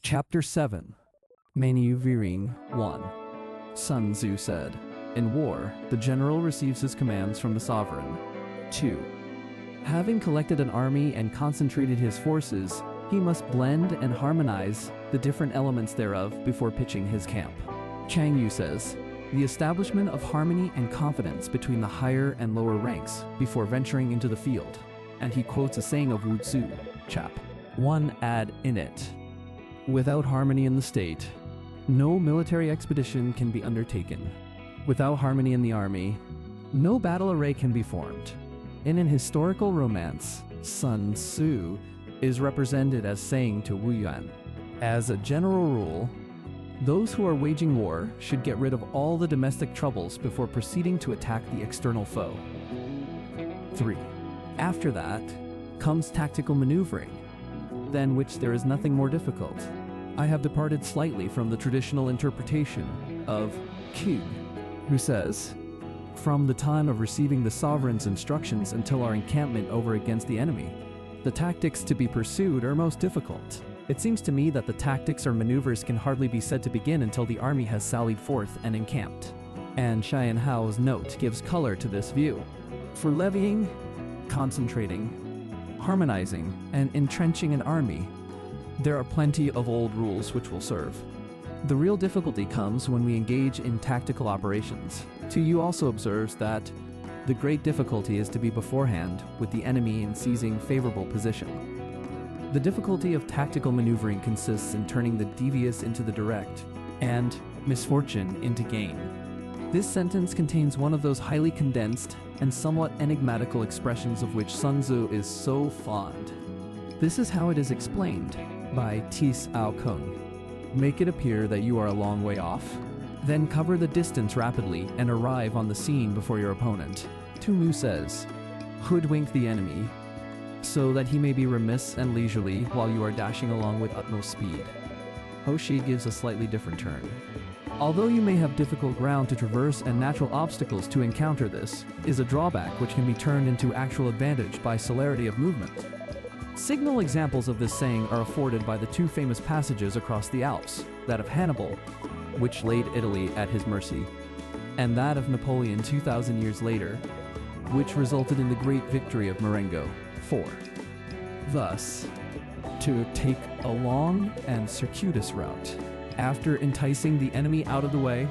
Chapter 7. Maneuvering 1. Sun Tzu said, "In war, the general receives his commands from the sovereign." 2. Having collected an army and concentrated his forces, he must blend and harmonize the different elements thereof before pitching his camp. Chang Yu says, "The establishment of harmony and confidence between the higher and lower ranks before venturing into the field." And he quotes a saying of Wu Tzu, chap. 1 ad in it. Without harmony in the state, no military expedition can be undertaken. Without harmony in the army, no battle array can be formed. In an historical romance, Sun Tzu is represented as saying to Wu Yuan, "As a general rule, those who are waging war should get rid of all the domestic troubles before proceeding to attack the external foe." 3. After that comes tactical maneuvering, than which there is nothing more difficult. I have departed slightly from the traditional interpretation of King, who says, "From the time of receiving the sovereign's instructions until our encampment over against the enemy, the tactics to be pursued are most difficult. It seems to me that the tactics or maneuvers can hardly be said to begin until the army has sallied forth and encamped." And Xian Hao's note gives color to this view. For levying, concentrating, harmonizing, and entrenching an army, there are plenty of old rules which will serve. The real difficulty comes when we engage in tactical operations. Tu Yu also observes that the great difficulty is to be beforehand with the enemy in seizing favorable position. The difficulty of tactical maneuvering consists in turning the devious into the direct, and misfortune into gain. This sentence contains one of those highly condensed and somewhat enigmatical expressions of which Sun Tzu is so fond. This is how it is explained by Tis Ao Kung. "Make it appear that you are a long way off, then cover the distance rapidly and arrive on the scene before your opponent." Tu Mu says, "Hoodwink the enemy, so that he may be remiss and leisurely while you are dashing along with utmost speed." Ho Shi gives a slightly different turn. "Although you may have difficult ground to traverse and natural obstacles to encounter, this is a drawback which can be turned into actual advantage by celerity of movement." Signal examples of this saying are afforded by the two famous passages across the Alps, that of Hannibal, which laid Italy at his mercy, and that of Napoleon 2,000 years later, which resulted in the great victory of Marengo. 4. Thus, to take a long and circuitous route, after enticing the enemy out of the way,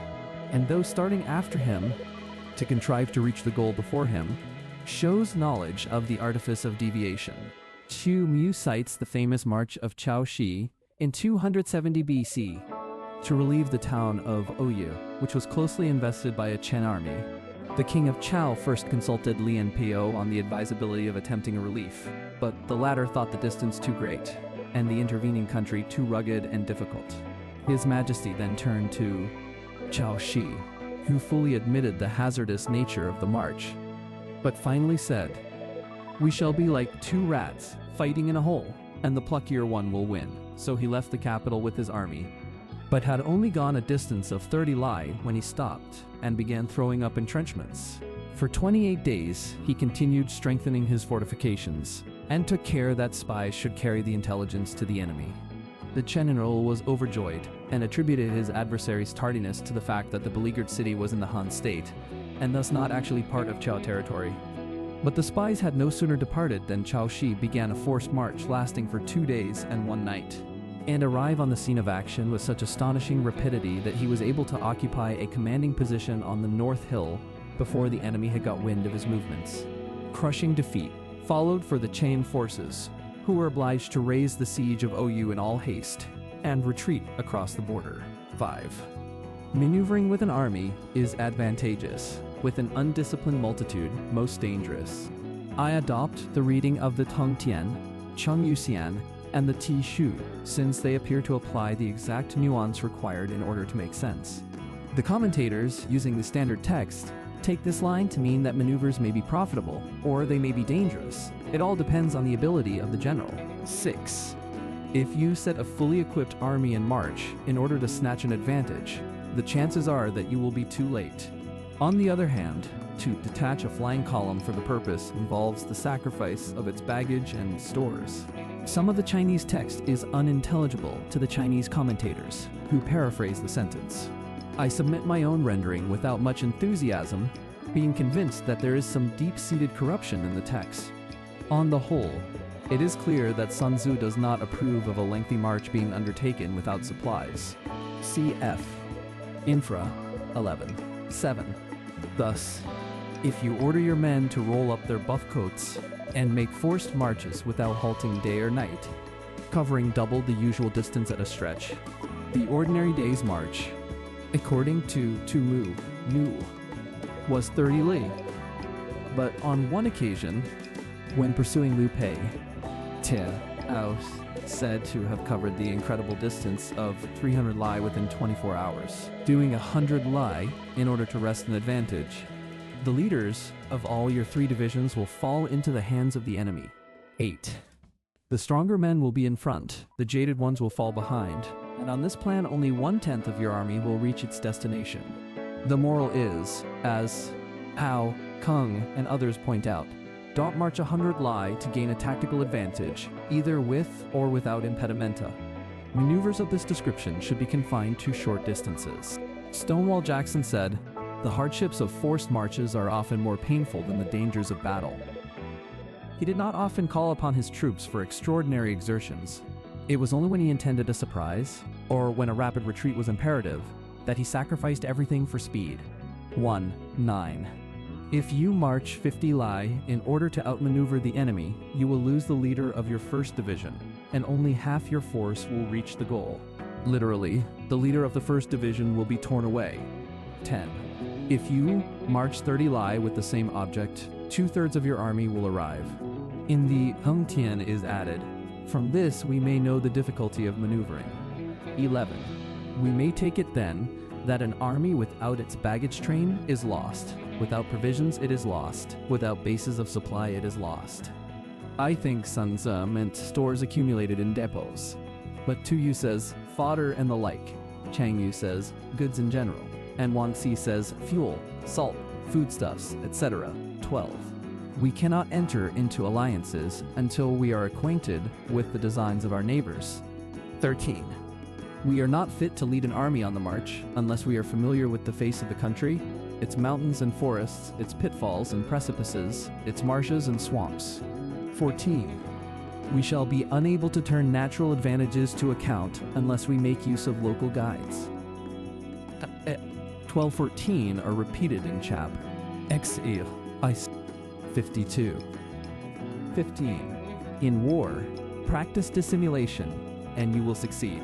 and though starting after him, to contrive to reach the goal before him, shows knowledge of the artifice of deviation. Tu Mu cites the famous march of Chao Shi in 270 BC to relieve the town of Oyu, which was closely invested by a Chen army. The king of Chao first consulted Lian Pio on the advisability of attempting a relief, but the latter thought the distance too great, and the intervening country too rugged and difficult. His Majesty then turned to Chao Shi, who fully admitted the hazardous nature of the march, but finally said, "We shall be like two rats fighting in a hole, and the pluckier one will win." So he left the capital with his army, but had only gone a distance of 30 li when he stopped and began throwing up entrenchments. For 28 days he continued strengthening his fortifications, and took care that spies should carry the intelligence to the enemy. The general was overjoyed, and attributed his adversary's tardiness to the fact that the beleaguered city was in the Han state, and thus not actually part of Chao territory. But the spies had no sooner departed than Chao Shi began a forced march lasting for 2 days and 1 night, and arrive on the scene of action with such astonishing rapidity that he was able to occupy a commanding position on the North Hill before the enemy had got wind of his movements. Crushing defeat followed for the Chen forces, who were obliged to raise the siege of Oyu in all haste and retreat across the border. 5. Maneuvering with an army is advantageous, with an undisciplined multitude most dangerous. I adopt the reading of the Tong Tian, Cheng Yuxian, and the Ti Shu, since they appear to apply the exact nuance required in order to make sense. The commentators, using the standard text, take this line to mean that maneuvers may be profitable, or they may be dangerous. It all depends on the ability of the general. 6. If you set a fully equipped army in march in order to snatch an advantage, the chances are that you will be too late. On the other hand, to detach a flying column for the purpose involves the sacrifice of its baggage and stores. Some of the Chinese text is unintelligible to the Chinese commentators, who paraphrase the sentence. I submit my own rendering without much enthusiasm, being convinced that there is some deep-seated corruption in the text. On the whole, it is clear that Sun Tzu does not approve of a lengthy march being undertaken without supplies. Cf. Infra 11:7. Thus, if you order your men to roll up their buff coats and make forced marches without halting day or night, covering double the usual distance at a stretch, the ordinary day's march, according to Mu Nu, was 30 li. But on one occasion, when pursuing Liu Pei, Tie Ao said to have covered the incredible distance of 300 li within 24 hours, doing 100 li in order to wrest an advantage. The leaders of all your 3 divisions will fall into the hands of the enemy. 8. The stronger men will be in front, the jaded ones will fall behind, and on this plan only 1/10 of your army will reach its destination. The moral is, as Hao, Kung, and others point out, don't march 100 li to gain a tactical advantage, either with or without impedimenta. Maneuvers of this description should be confined to short distances. Stonewall Jackson said, "The hardships of forced marches are often more painful than the dangers of battle." He did not often call upon his troops for extraordinary exertions. It was only when he intended a surprise, or when a rapid retreat was imperative, that he sacrificed everything for speed. 1:9. If you march 50 li in order to outmaneuver the enemy, you will lose the leader of your first division, and only half your force will reach the goal. Literally, the leader of the first division will be torn away. 10. If you march 30 li with the same object, 2/3 of your army will arrive. In the Hung Tian is added. From this we may know the difficulty of maneuvering. 11. We may take it then that an army without its baggage train is lost. Without provisions it is lost. Without bases of supply it is lost. I think Sun Tzu meant stores accumulated in depots. But Tu Yu says fodder and the like. Chang Yu says goods in general. And Wang Xi says fuel, salt, foodstuffs, etc. 12. We cannot enter into alliances until we are acquainted with the designs of our neighbors. 13. We are not fit to lead an army on the march unless we are familiar with the face of the country, its mountains and forests, its pitfalls and precipices, its marshes and swamps. 14. We shall be unable to turn natural advantages to account unless we make use of local guides. 12-14 are repeated in chap. Xil I 52. 15. In war, practice dissimulation, and you will succeed.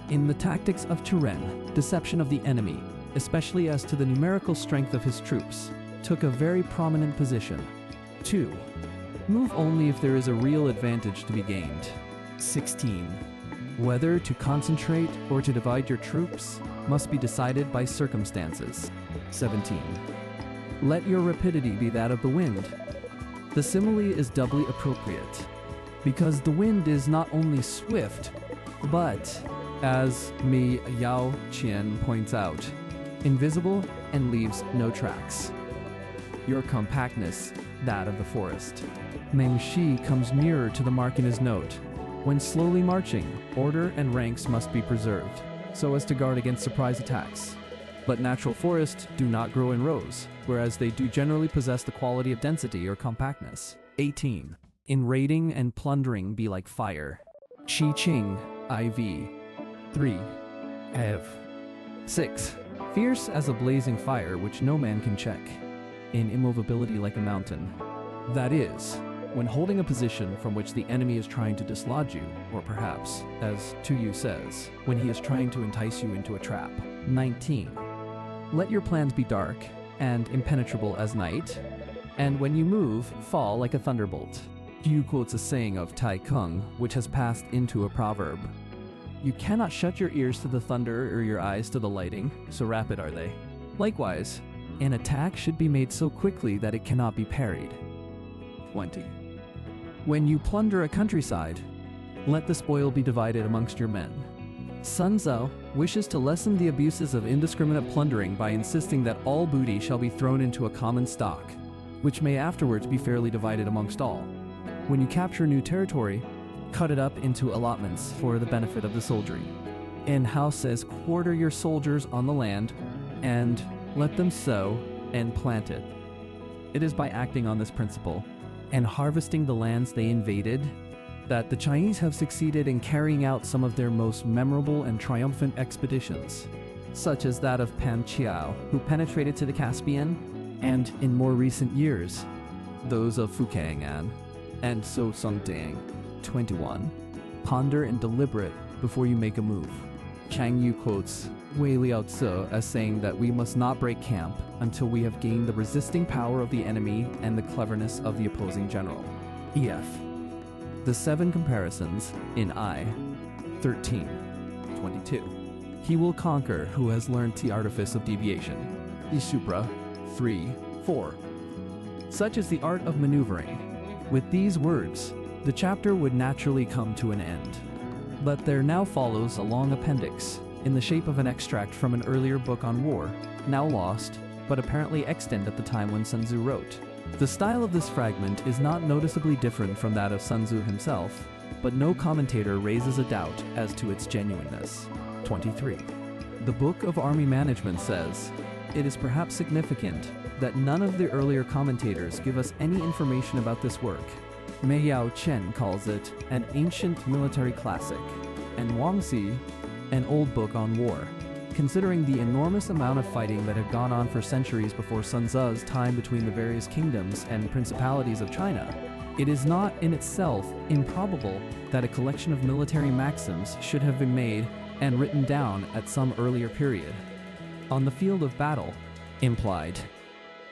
In the tactics of Turen, deception of the enemy, especially as to the numerical strength of his troops, took a very prominent position. 2. Move only if there is a real advantage to be gained. 16. Whether to concentrate or to divide your troops must be decided by circumstances. 17. Let your rapidity be that of the wind. The simile is doubly appropriate, because the wind is not only swift, but, as Mi Yao Qian points out, invisible and leaves no tracks. Your compactness, that of the forest. Meng Shi comes nearer to the mark in his note. When slowly marching, order and ranks must be preserved, so as to guard against surprise attacks. But natural forests do not grow in rows, whereas they do generally possess the quality of density or compactness. 18. In raiding and plundering be like fire. Qi Qing, IV. 3. Ev. 6. Fierce as a blazing fire which no man can check. In immovability like a mountain. That is, when holding a position from which the enemy is trying to dislodge you, or perhaps, as Tu Yu says, when he is trying to entice you into a trap. 19. Let your plans be dark and impenetrable as night, and when you move, fall like a thunderbolt. Yu quotes a saying of Tai Kung, which has passed into a proverb. You cannot shut your ears to the thunder or your eyes to the lighting, so rapid are they. Likewise, an attack should be made so quickly that it cannot be parried. 20. When you plunder a countryside, let the spoil be divided amongst your men. Sun Tzu wishes to lessen the abuses of indiscriminate plundering by insisting that all booty shall be thrown into a common stock, which may afterwards be fairly divided amongst all. When you capture new territory, cut it up into allotments for the benefit of the soldiery. And Hao says, quarter your soldiers on the land and let them sow and plant it. It is by acting on this principle and harvesting the lands they invaded that the Chinese have succeeded in carrying out some of their most memorable and triumphant expeditions, such as that of Pan Qiao, who penetrated to the Caspian, and in more recent years, those of Fujian and So Sung Ding. 21. Ponder and deliberate before you make a move. Chang Yu quotes Wei Liaozi as saying that we must not break camp until we have gained the resisting power of the enemy and the cleverness of the opposing general. EF. The 7 comparisons in I. 13. 22. He will conquer who has learned the artifice of deviation. Isupra 3. 4. Such is the art of maneuvering. With these words, the chapter would naturally come to an end. But there now follows a long appendix, in the shape of an extract from an earlier book on war, now lost, but apparently extant at the time when Sun Tzu wrote. The style of this fragment is not noticeably different from that of Sun Tzu himself, but no commentator raises a doubt as to its genuineness. 23. The Book of Army Management says, it is perhaps significant that none of the earlier commentators give us any information about this work. Mei Yao Chen calls it an ancient military classic, and Wang Xi an old book on war. Considering the enormous amount of fighting that had gone on for centuries before Sun Tzu's time between the various kingdoms and principalities of China, it is not in itself improbable that a collection of military maxims should have been made and written down at some earlier period. On the field of battle, implied,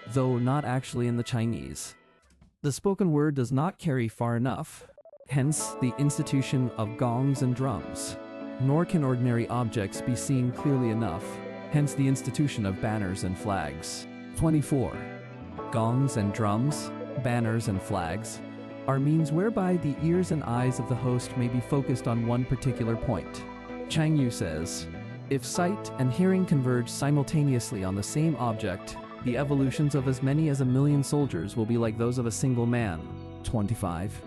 though not actually in the Chinese. The spoken word does not carry far enough, hence the institution of gongs and drums. Nor can ordinary objects be seen clearly enough, hence the institution of banners and flags. 24. Gongs and drums, banners and flags, are means whereby the ears and eyes of the host may be focused on one particular point. Chang Yu says, if sight and hearing converge simultaneously on the same object, the evolutions of as many as 1,000,000 soldiers will be like those of a single man. 25.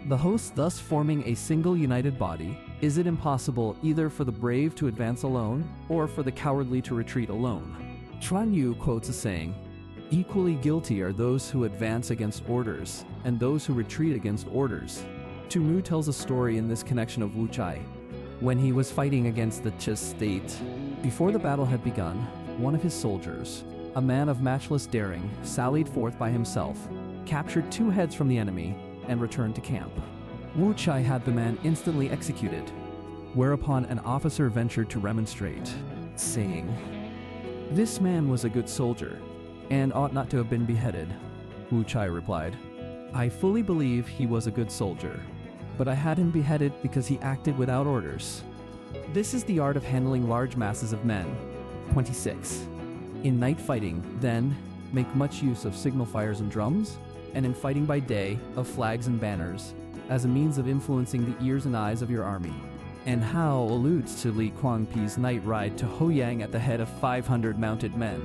The host thus forming a single united body, is it impossible either for the brave to advance alone, or for the cowardly to retreat alone? Chuan Yu quotes a saying, equally guilty are those who advance against orders, and those who retreat against orders. Tu Mu tells a story in this connection of Wu Chai. When he was fighting against the Chis state, before the battle had begun, one of his soldiers, a man of matchless daring, sallied forth by himself, captured 2 heads from the enemy, and returned to camp. Wu Chai had the man instantly executed, whereupon an officer ventured to remonstrate, saying, this man was a good soldier, and ought not to have been beheaded. Wu Chai replied, I fully believe he was a good soldier, but I had him beheaded because he acted without orders. This is the art of handling large masses of men. 26. In night fighting, then, make much use of signal fires and drums, and in fighting by day, of flags and banners, as a means of influencing the ears and eyes of your army. And Hao alludes to Li Kuangpi's night ride to Hoyang at the head of 500 mounted men.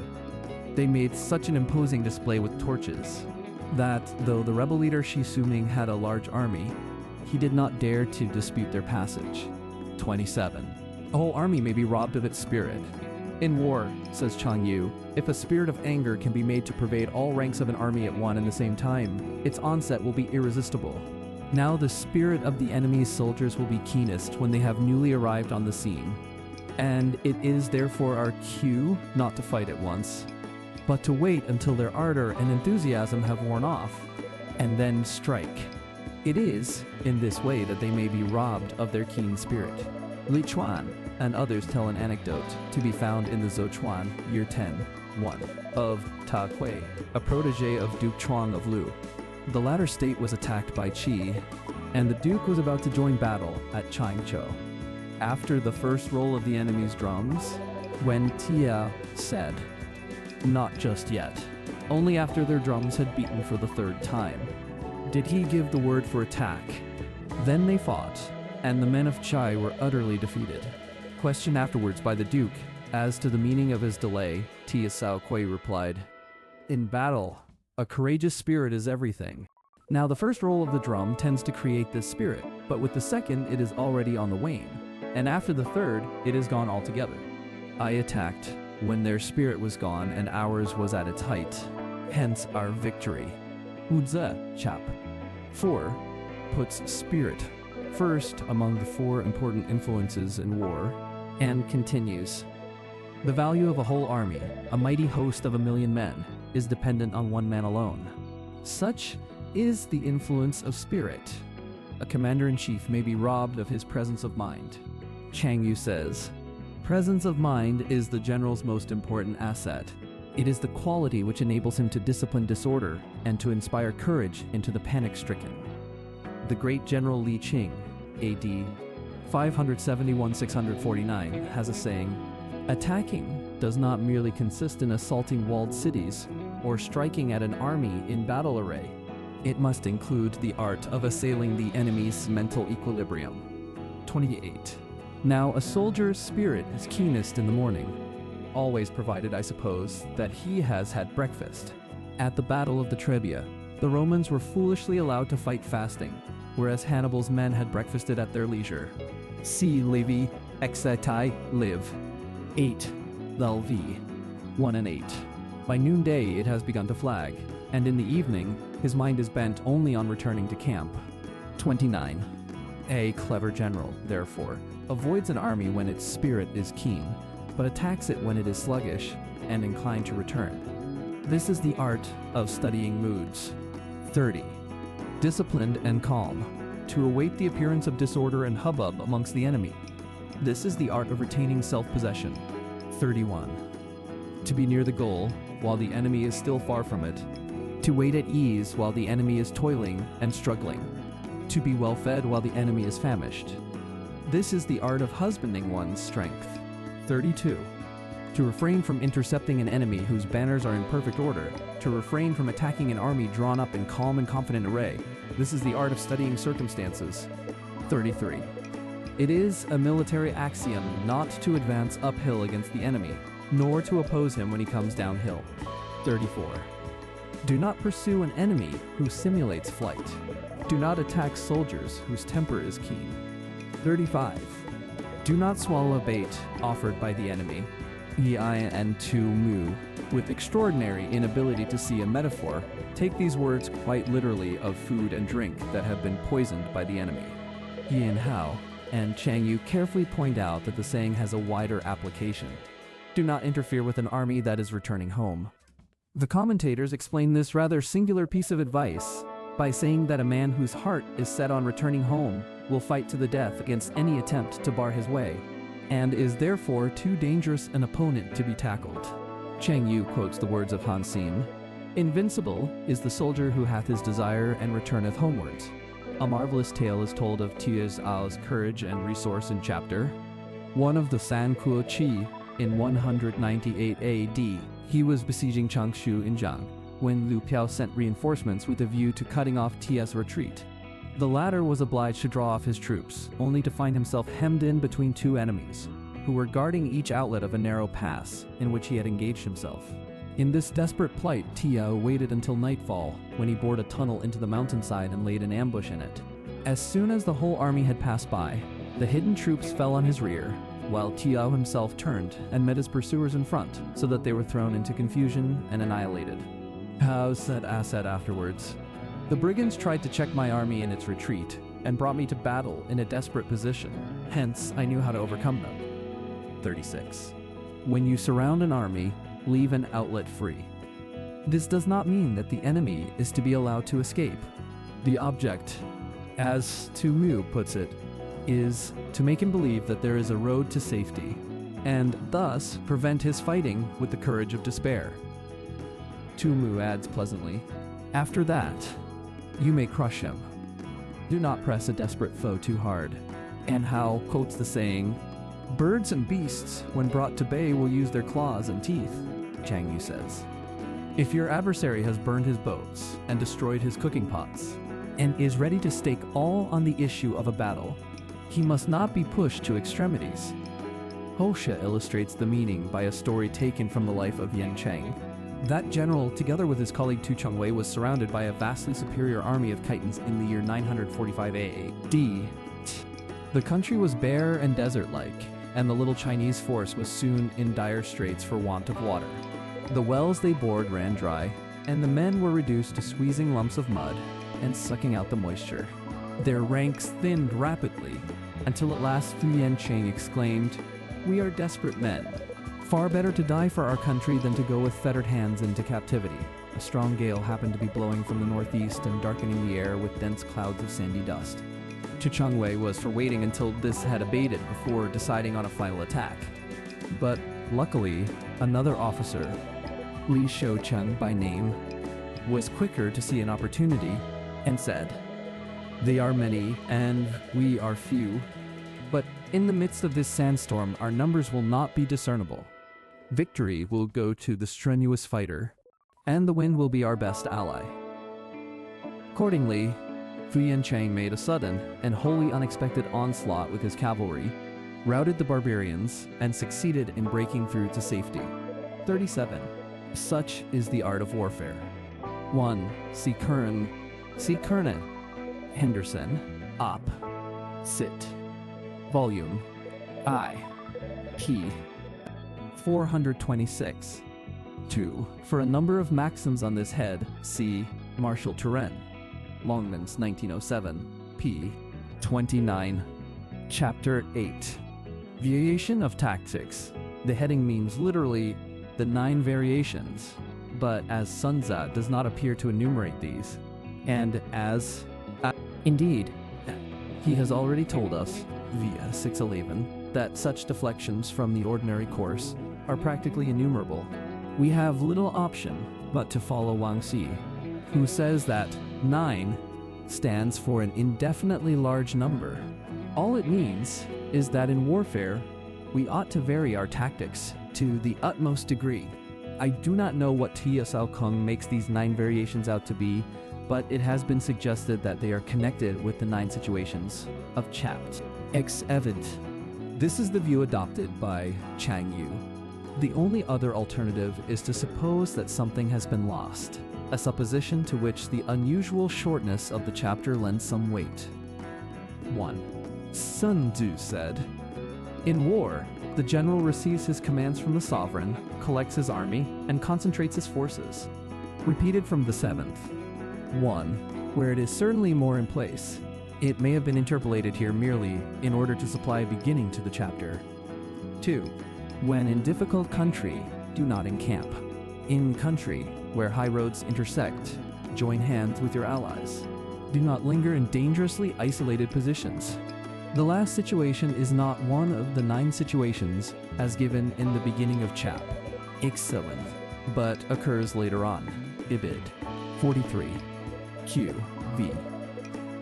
They made such an imposing display with torches, that though the rebel leader Shi Suming had a large army, he did not dare to dispute their passage. 27. A whole army may be robbed of its spirit. In war, says Chang Yu, if a spirit of anger can be made to pervade all ranks of an army at one and the same time, its onset will be irresistible. Now the spirit of the enemy's soldiers will be keenest when they have newly arrived on the scene. And it is therefore our cue not to fight at once, but to wait until their ardor and enthusiasm have worn off, and then strike. It is in this way that they may be robbed of their keen spirit. Li Chuan and others tell an anecdote to be found in the Zhouchuan, Year 10, 1, of Ta Kui, a protege of Duke Chuang of Lu. The latter state was attacked by Qi, and the Duke was about to join battle at Changzhou. After the first roll of the enemy's drums, when Tia said, not just yet, only after their drums had beaten for the 3rd time, did he give the word for attack. Then they fought, and the men of Chai were utterly defeated. Questioned afterwards by the Duke as to the meaning of his delay, Tia Sao Kui replied, in battle, a courageous spirit is everything. Now the first roll of the drum tends to create this spirit, but with the second it is already on the wane, and after the third it is gone altogether. I attacked when their spirit was gone and ours was at its height, hence our victory. Wu chap. 4 puts spirit first among the 4 important influences in war, and continues. The value of a whole army, a mighty host of 1,000,000 men, is dependent on one man alone. Such is the influence of spirit. A commander-in-chief may be robbed of his presence of mind. Chang Yu says, presence of mind is the general's most important asset. It is the quality which enables him to discipline disorder and to inspire courage into the panic-stricken. The great General Li Qing, AD 571-649, has a saying, attacking does not merely consist in assaulting walled cities or striking at an army in battle array. It must include the art of assailing the enemy's mental equilibrium. 28. Now a soldier's spirit is keenest in the morning, always provided, I suppose, that he has had breakfast. At the Battle of the Trebia, the Romans were foolishly allowed to fight fasting, whereas Hannibal's men had breakfasted at their leisure. See Levi, Exetai, live. 8. Lv. 1 and 8. By noonday it has begun to flag, and in the evening his mind is bent only on returning to camp. 29. A clever general, therefore, avoids an army when its spirit is keen, but attacks it when it is sluggish and inclined to return. This is the art of studying moods. 30. Disciplined and calm, to await the appearance of disorder and hubbub amongst the enemy. This is the art of retaining self-possession. 31. To be near the goal while the enemy is still far from it. To wait at ease while the enemy is toiling and struggling. To be well fed while the enemy is famished. This is the art of husbanding one's strength. 32. To refrain from intercepting an enemy whose banners are in perfect order. To refrain from attacking an army drawn up in calm and confident array. This is the art of studying circumstances. 33. It is a military axiom not to advance uphill against the enemy, nor to oppose him when he comes downhill. 34. Do not pursue an enemy who simulates flight. Do not attack soldiers whose temper is keen. 35. Do not swallow a bait offered by the enemy. Yi and Tu Mu, with extraordinary inability to see a metaphor, take these words quite literally of food and drink that have been poisoned by the enemy. Yin Hao and Chang Yu carefully point out that the saying has a wider application. Do not interfere with an army that is returning home. The commentators explain this rather singular piece of advice by saying that a man whose heart is set on returning home will fight to the death against any attempt to bar his way, and is therefore too dangerous an opponent to be tackled. Chang Yu quotes the words of Han Xin, "Invincible is the soldier who hath his desire and returneth homewards." A marvelous tale is told of Tia Zhao's courage and resource in chapter 1 of the San Kuo Qi in 198 AD. He was besieging Changshu in Jiang when Lu Piao sent reinforcements with a view to cutting off Tia's retreat. The latter was obliged to draw off his troops, only to find himself hemmed in between 2 enemies, who were guarding each outlet of a narrow pass in which he had engaged himself. In this desperate plight, Tia waited until nightfall, when he bored a tunnel into the mountainside and laid an ambush in it. As soon as the whole army had passed by, the hidden troops fell on his rear, while Tia himself turned and met his pursuers in front, so that they were thrown into confusion and annihilated. Hao said Asad afterwards, "The brigands tried to check my army in its retreat, and brought me to battle in a desperate position. Hence, I knew how to overcome them." 36. When you surround an army, leave an outlet free. This does not mean that the enemy is to be allowed to escape. The object, as Tu Mu puts it, is to make him believe that there is a road to safety, and thus prevent his fighting with the courage of despair. Tu Mu adds pleasantly, "After that, you may crush him. Do not press a desperate foe too hard." And Hao quotes the saying, "Birds and beasts, when brought to bay, will use their claws and teeth," Chang Yu says. If your adversary has burned his boats and destroyed his cooking pots, and is ready to stake all on the issue of a battle, he must not be pushed to extremities. Hosha illustrates the meaning by a story taken from the life of Yan Cheng. That general, together with his colleague Tu Chongwei, was surrounded by a vastly superior army of Khitans in the year 945 AD. The country was bare and desert-like, and the little Chinese force was soon in dire straits for want of water. The wells they bored ran dry, and the men were reduced to squeezing lumps of mud and sucking out the moisture. Their ranks thinned rapidly, until at last Fu Yancheng exclaimed, "We are desperate men. Far better to die for our country than to go with fettered hands into captivity." A strong gale happened to be blowing from the northeast and darkening the air with dense clouds of sandy dust. Tu Chongwei was for waiting until this had abated before deciding on a final attack. But luckily, another officer, Li Shoucheng by name, was quicker to see an opportunity and said, "They are many and we are few, but in the midst of this sandstorm our numbers will not be discernible. Victory will go to the strenuous fighter, and the wind will be our best ally." Accordingly, Fu Yancheng made a sudden and wholly unexpected onslaught with his cavalry, routed the barbarians, and succeeded in breaking through to safety. 37. Such is the art of warfare. 1. See Kernan, Henderson, Op, Sit, Volume, I, P, 426. 2. For a number of maxims on this head, see Marshal Turenne, Longman's 1907, p. 29. Chapter 8. Variation of Tactics. The heading means literally the 9 variations, but as Sun Tzu does not appear to enumerate these, and as indeed, he has already told us, via 611, that such deflections from the ordinary course are practically innumerable, we have little option but to follow Wang Xi, who says that 9 stands for an indefinitely large number. All it means is that in warfare, we ought to vary our tactics to the utmost degree. I do not know what Tia Sao Kung makes these 9 variations out to be, but it has been suggested that they are connected with the 9 situations of Chapt. Ex evident. This is the view adopted by Chang Yu. The only other alternative is to suppose that something has been lost, a supposition to which the unusual shortness of the chapter lends some weight. 1. Sun Tzu said, "In war, the general receives his commands from the sovereign, collects his army, and concentrates his forces." Repeated from the 7th. 1. Where it is certainly more in place. It may have been interpolated here merely in order to supply a beginning to the chapter. 2. When in difficult country, do not encamp. In country where high roads intersect, join hands with your allies. Do not linger in dangerously isolated positions. The last situation is not one of the 9 situations as given in the beginning of chap. Excellent, but occurs later on. Ibid. 43. Q. V.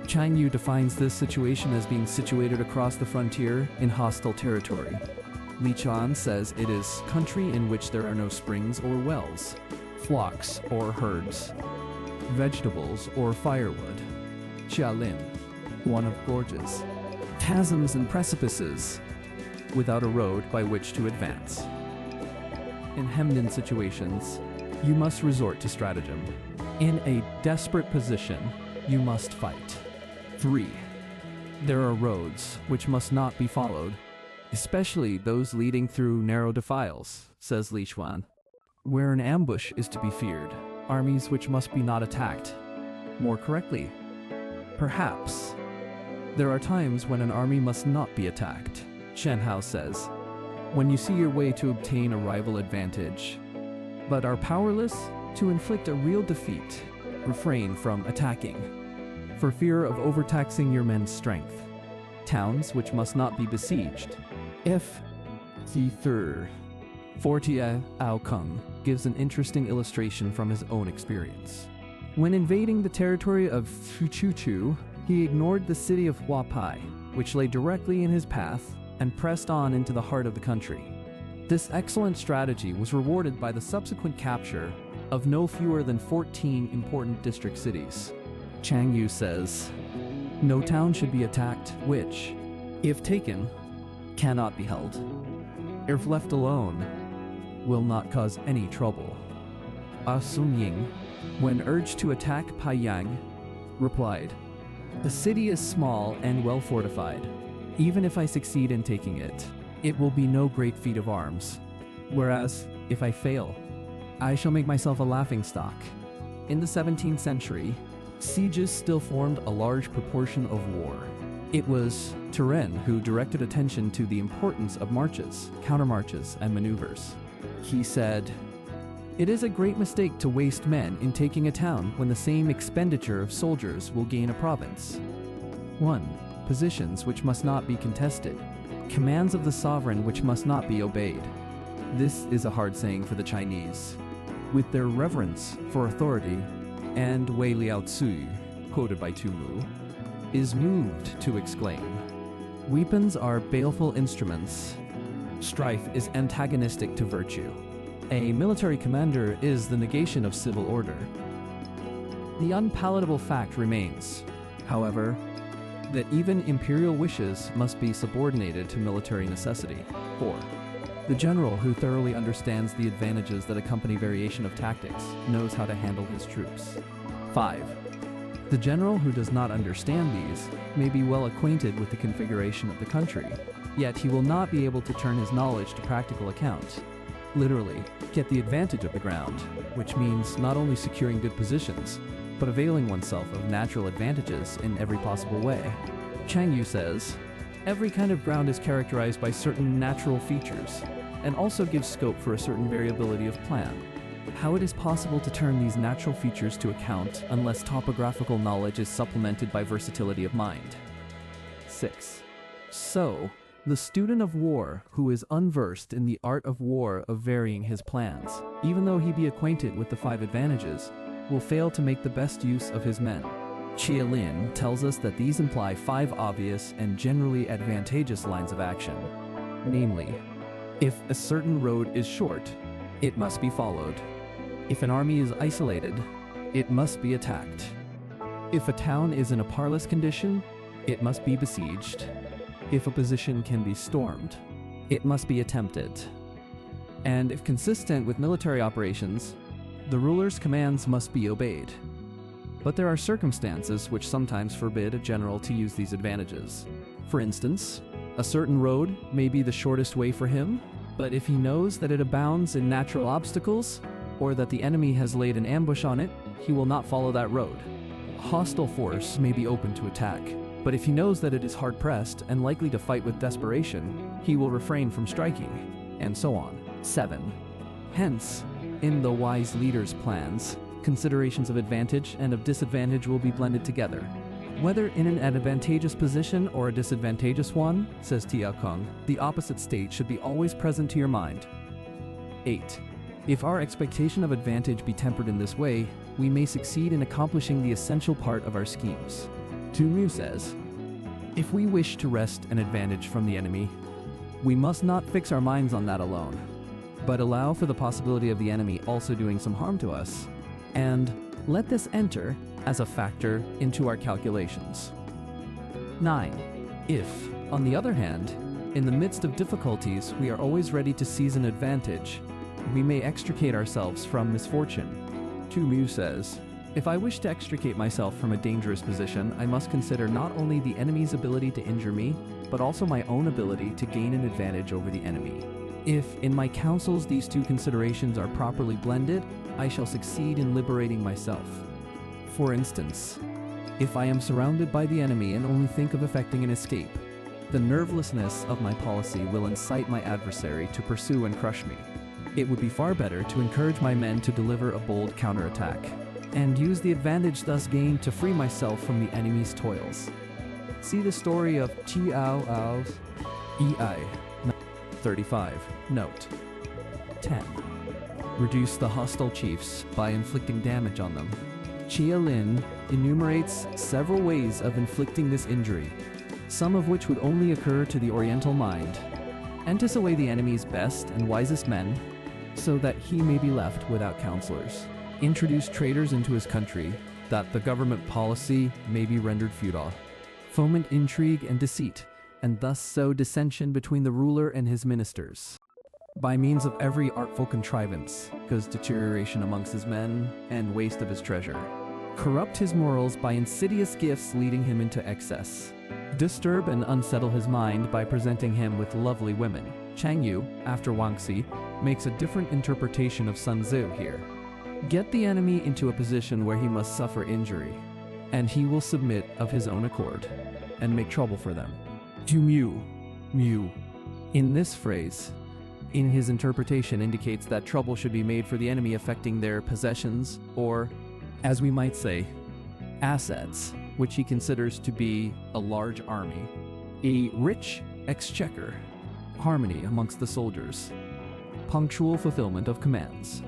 Chang Yu defines this situation as being situated across the frontier in hostile territory. Li Chan says it is country in which there are no springs or wells, flocks or herds, vegetables or firewood. Xia Lin, one of gorges, chasms and precipices, without a road by which to advance. In hemmed-in situations, you must resort to stratagem. In a desperate position, you must fight. 3. There are roads which must not be followed, especially those leading through narrow defiles, says Li Xuan, where an ambush is to be feared, armies which must be not attacked. More correctly, perhaps, there are times when an army must not be attacked, Shen Hao says, when you see your way to obtain a rival advantage, but are powerless to inflict a real defeat, refrain from attacking, for fear of overtaxing your men's strength. Towns which must not be besieged. If the third, Fortia Ao Kung gives an interesting illustration from his own experience. When invading the territory of Fuchuchu, he ignored the city of Huapai, which lay directly in his path, and pressed on into the heart of the country. This excellent strategy was rewarded by the subsequent capture of no fewer than 14 important district cities. Chang Yu says, no town should be attacked which, if taken, cannot be held. If left alone, will not cause any trouble. Sun Ying, when urged to attack Paiyang, replied, "The city is small and well fortified. Even if I succeed in taking it, it will be no great feat of arms. Whereas, if I fail, I shall make myself a laughingstock." In the 17th century, sieges still formed a large proportion of war. It was Turenne who directed attention to the importance of marches, countermarches, and maneuvers. He said, "It is a great mistake to waste men in taking a town when the same expenditure of soldiers will gain a province. 1. Positions which must not be contested. Commands of the sovereign which must not be obeyed." This is a hard saying for the Chinese. With their reverence for authority, and Wei Liao Tzu, quoted by Tulu, is moved to exclaim, "Weapons are baleful instruments. Strife is antagonistic to virtue. A military commander is the negation of civil order." The unpalatable fact remains, however, that even imperial wishes must be subordinated to military necessity. 4. The general who thoroughly understands the advantages that accompany variation of tactics knows how to handle his troops. 5. The general who does not understand these may be well acquainted with the configuration of the country, yet he will not be able to turn his knowledge to practical account. Literally, get the advantage of the ground, which means not only securing good positions, but availing oneself of natural advantages in every possible way. Chang Yu says, "Every kind of ground is characterized by certain natural features, and also gives scope for a certain variability of plan. How it is possible to turn these natural features to account unless topographical knowledge is supplemented by versatility of mind." 6. So, the student of war who is unversed in the art of war of varying his plans, even though he be acquainted with the 5 advantages, will fail to make the best use of his men. Chia Lin tells us that these imply 5 obvious and generally advantageous lines of action. Namely, if a certain road is short, it must be followed. If an army is isolated, it must be attacked. If a town is in a parlous condition, it must be besieged. If a position can be stormed, it must be attempted. And if consistent with military operations, the ruler's commands must be obeyed. But there are circumstances which sometimes forbid a general to use these advantages. For instance, a certain road may be the shortest way for him, but if he knows that it abounds in natural obstacles, or that the enemy has laid an ambush on it, he will not follow that road. A hostile force may be open to attack, but if he knows that it is hard-pressed and likely to fight with desperation, he will refrain from striking, and so on. 7. Hence, in the wise leader's plans, considerations of advantage and of disadvantage will be blended together. Whether in an advantageous position or a disadvantageous one, says Tia Kung, the opposite state should be always present to your mind. 8. If our expectation of advantage be tempered in this way, we may succeed in accomplishing the essential part of our schemes. Tu Mu says, "If we wish to wrest an advantage from the enemy, we must not fix our minds on that alone, but allow for the possibility of the enemy also doing some harm to us, and let this enter as a factor into our calculations." 9. If, on the other hand, in the midst of difficulties we are always ready to seize an advantage, we may extricate ourselves from misfortune. Tu Mu says, "If I wish to extricate myself from a dangerous position, I must consider not only the enemy's ability to injure me, but also my own ability to gain an advantage over the enemy. If, in my counsels, these 2 considerations are properly blended, I shall succeed in liberating myself. For instance, if I am surrounded by the enemy and only think of effecting an escape, the nervelessness of my policy will incite my adversary to pursue and crush me. It would be far better to encourage my men to deliver a bold counterattack, and use the advantage thus gained to free myself from the enemy's toils." See the story of Chiao Ao's EI 35. Note 10. Reduce the hostile chiefs by inflicting damage on them. Chia Lin enumerates several ways of inflicting this injury, some of which would only occur to the Oriental mind. Entice away the enemy's best and wisest men, so that he may be left without counselors. Introduce traitors into his country, that the government policy may be rendered futile. Foment intrigue and deceit, and thus sow dissension between the ruler and his ministers. by means of every artful contrivance, cause deterioration amongst his men and waste of his treasure. Corrupt his morals by insidious gifts leading him into excess. Disturb and unsettle his mind by presenting him with lovely women. Chang Yu, after Wang Xi, makes a different interpretation of Sun Tzu here. Get the enemy into a position where he must suffer injury, and he will submit of his own accord, and make trouble for them. Mu. In this phrase, in his interpretation indicates that trouble should be made for the enemy affecting their possessions, or, as we might say, assets, which he considers to be a large army, a rich exchequer, harmony amongst the soldiers, punctual fulfillment of commands.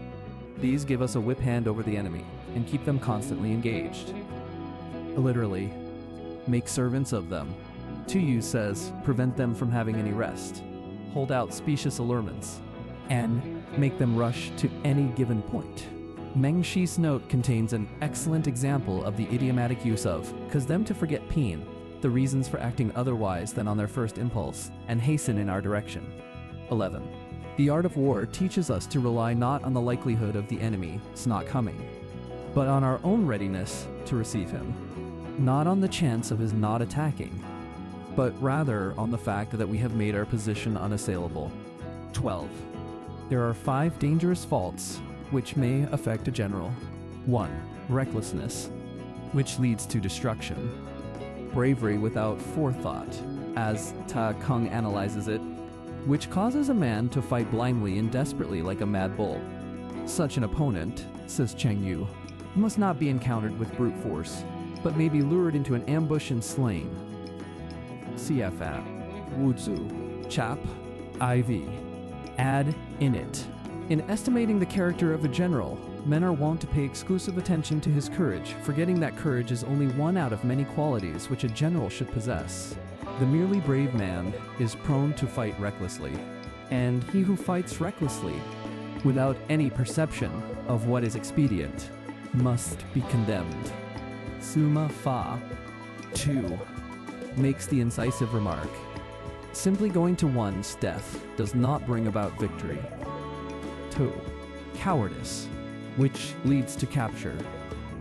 These give us a whip hand over the enemy and keep them constantly engaged. Literally, make servants of them. Tu Yu says, prevent them from having any rest, hold out specious allurements, and make them rush to any given point. Meng Shi's note contains an excellent example of the idiomatic use of cause them to forget peen, the reasons for acting otherwise than on their first impulse, and hasten in our direction. 11. The art of war teaches us to rely not on the likelihood of the enemy's not coming, but on our own readiness to receive him, not on the chance of his not attacking, but rather on the fact that we have made our position unassailable. 12. There are 5 dangerous faults which may affect a general. 1. Recklessness, which leads to destruction. Bravery without forethought, as Ta Kung analyzes it, which causes a man to fight blindly and desperately like a mad bull. Such an opponent, says Cheng Yu, must not be encountered with brute force, but may be lured into an ambush and slain. Cf. at Wu Zu, Chap, IV. Add in it. In estimating the character of a general, men are wont to pay exclusive attention to his courage, forgetting that courage is only one out of many qualities which a general should possess. The merely brave man is prone to fight recklessly, and he who fights recklessly, without any perception of what is expedient, must be condemned. Summa Fa 2 makes the incisive remark, simply going to one's death does not bring about victory. 2. Cowardice, which leads to capture.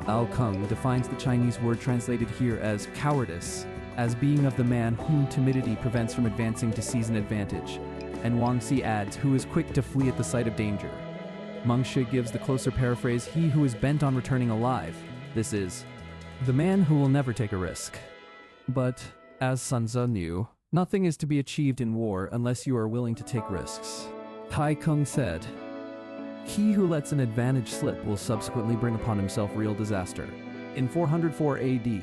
Ao Kung defines the Chinese word translated here as cowardice as being of the man whom timidity prevents from advancing to seize an advantage, and Wang Xi adds, who is quick to flee at the sight of danger. Meng Shi gives the closer paraphrase, he who is bent on returning alive. This is, the man who will never take a risk. But, as Sun Tzu knew, nothing is to be achieved in war unless you are willing to take risks. Tai Kung said, he who lets an advantage slip will subsequently bring upon himself real disaster. In 404 AD,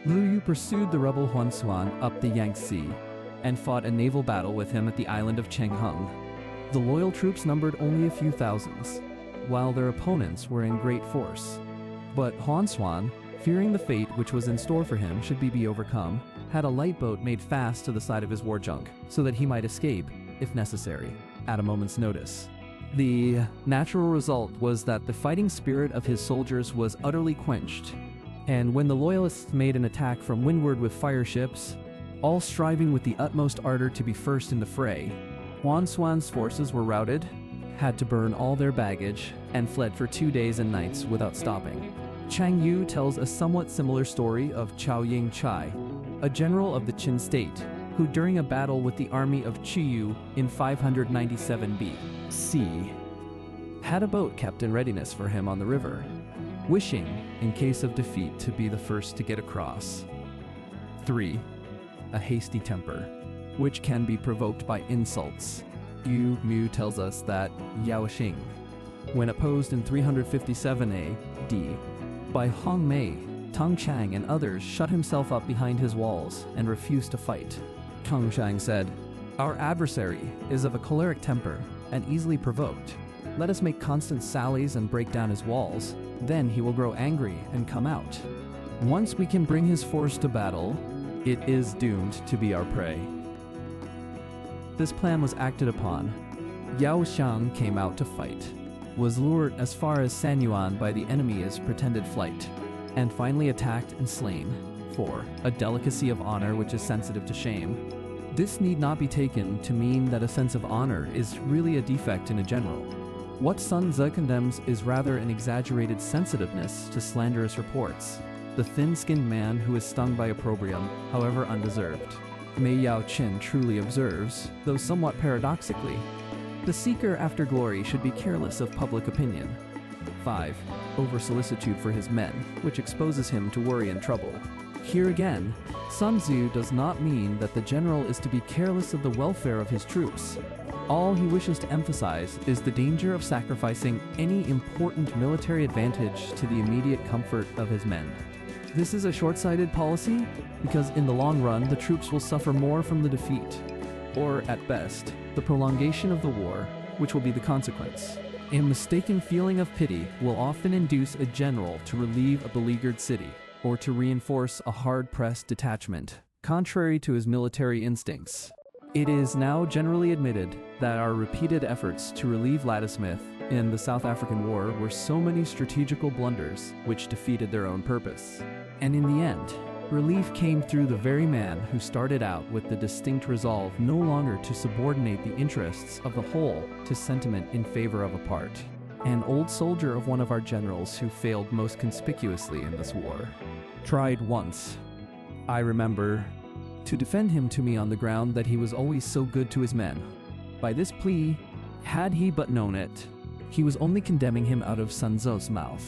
Lu Yu pursued the rebel Huan Xuan up the Yangtze and fought a naval battle with him at the island of Chengheng. The loyal troops numbered only a few thousands, while their opponents were in great force. But Huan Xuan, fearing the fate which was in store for him should be overcome, had a light boat made fast to the side of his war junk so that he might escape, if necessary, at a moment's notice. The natural result was that the fighting spirit of his soldiers was utterly quenched, and when the loyalists made an attack from windward with fire ships, all striving with the utmost ardor to be first in the fray, Huan Xuan's forces were routed, had to burn all their baggage, and fled for 2 days and nights without stopping. Chang Yu tells a somewhat similar story of Chao Ying Chai, a general of the Qin state, who during a battle with the army of Qiyu in 597 B.C. had a boat kept in readiness for him on the river, wishing, in case of defeat, to be the first to get across. 3. A hasty temper, which can be provoked by insults. Yu Mu tells us that Yao Xing, when opposed in 357 A.D. by Hong Mei, Tang Chang and others, shut himself up behind his walls and refused to fight. Tang Chang said, our adversary is of a choleric temper and easily provoked. Let us make constant sallies and break down his walls. Then he will grow angry and come out. Once we can bring his force to battle, it is doomed to be our prey. This plan was acted upon. Yao Xiang came out to fight, was lured as far as Sanyuan by the enemy's pretended flight, and finally attacked and slain. 4. A delicacy of honor which is sensitive to shame. This need not be taken to mean that a sense of honor is really a defect in a general. What Sun Tzu condemns is rather an exaggerated sensitiveness to slanderous reports, the thin-skinned man who is stung by opprobrium, however undeserved. Mei Yao Qin truly observes, though somewhat paradoxically, the seeker after glory should be careless of public opinion. 5. Over-solicitude for his men, which exposes him to worry and trouble. Here again, Sun Tzu does not mean that the general is to be careless of the welfare of his troops. All he wishes to emphasize is the danger of sacrificing any important military advantage to the immediate comfort of his men. This is a short-sighted policy because in the long run the troops will suffer more from the defeat, or at best, the prolongation of the war, which will be the consequence. A mistaken feeling of pity will often induce a general to relieve a beleaguered city, or to reinforce a hard-pressed detachment, contrary to his military instincts. It is now generally admitted that our repeated efforts to relieve Ladysmith in the South African War were so many strategical blunders which defeated their own purpose. And in the end, relief came through the very man who started out with the distinct resolve no longer to subordinate the interests of the whole to sentiment in favor of a part. An old soldier of one of our generals who failed most conspicuously in this war tried once, I remember, to defend him to me on the ground that he was always so good to his men. By this plea, had he but known it, he was only condemning him out of Sun Tzu's mouth.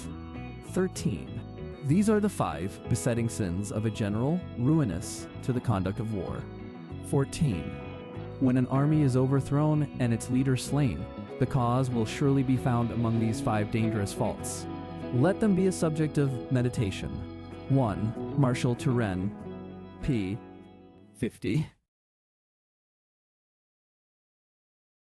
13. These are the 5 besetting sins of a general, ruinous to the conduct of war. 14. When an army is overthrown and its leader slain, the cause will surely be found among these 5 dangerous faults. Let them be a subject of meditation. 1. Marshal Turenne, p. 50.